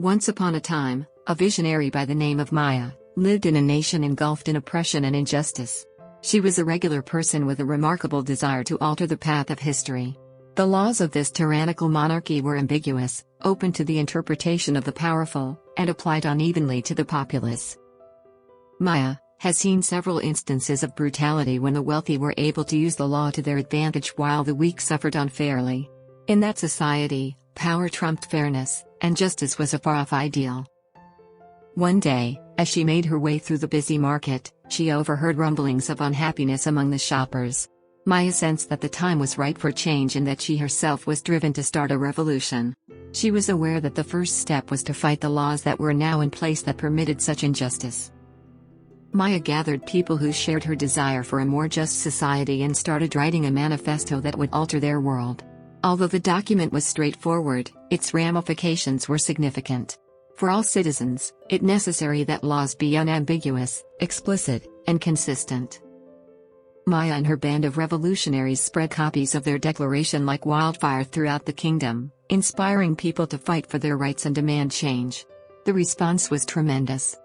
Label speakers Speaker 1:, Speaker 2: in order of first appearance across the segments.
Speaker 1: Once upon a time, a visionary by the name of Maya lived in a nation engulfed in oppression and injustice. She was a regular person with a remarkable desire to alter the path of history. The laws of this tyrannical monarchy were ambiguous, open to the interpretation of the powerful, and applied unevenly to the populace. Maya has seen several instances of brutality when the wealthy were able to use the law to their advantage while the weak suffered unfairly. In that society, power trumped fairness, and justice was a far-off ideal. One day, as she made her way through the busy market, she overheard rumblings of unhappiness among the shoppers. Maya sensed that the time was right for change and that she herself was driven to start a revolution. She was aware that the first step was to fight the laws that were now in place that permitted such injustice. Maya gathered people who shared her desire for a more just society and started writing a manifesto that would alter their world. Although the document was straightforward, its ramifications were significant. For all citizens, it necessary that laws be unambiguous, explicit, and consistent. Maya and her band of revolutionaries spread copies of their declaration like wildfire throughout the kingdom, inspiring people to fight for their rights and demand change. The response was tremendous.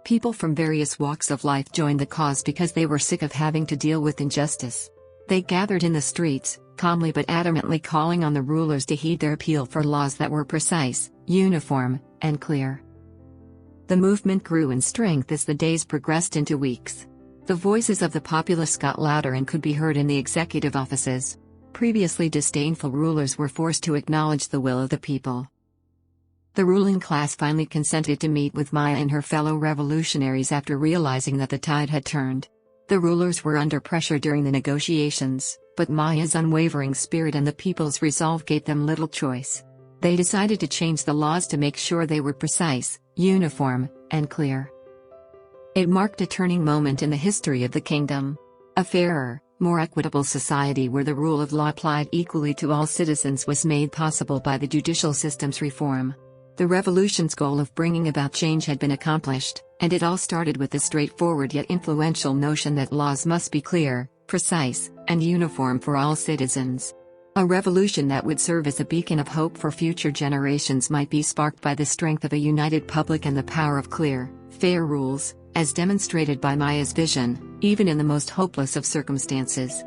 Speaker 1: People from various walks of life joined the cause because they were sick of having to deal with injustice. They gathered in the streets, calmly but adamantly calling on the rulers to heed their appeal for laws that were precise, uniform, and clear. The movement grew in strength as the days progressed into weeks. The voices of the populace got louder and could be heard in the executive offices. Previously disdainful rulers were forced to acknowledge the will of the people. The ruling class finally consented to meet with Maya and her fellow revolutionaries after realizing that the tide had turned. The rulers were under pressure during the negotiations, but Maya's unwavering spirit and the people's resolve gave them little choice. They decided to change the laws to make sure they were precise, uniform, and clear. It marked a turning moment in the history of the kingdom. A fairer, more equitable society where the rule of law applied equally to all citizens was made possible by the judicial system's reform. The revolution's goal of bringing about change had been accomplished, and it all started with the straightforward yet influential notion that laws must be clear, precise, and uniform for all citizens. A revolution that would serve as a beacon of hope for future generations might be sparked by the strength of a united public and the power of clear, fair rules, as demonstrated by Maya's vision, even in the most hopeless of circumstances.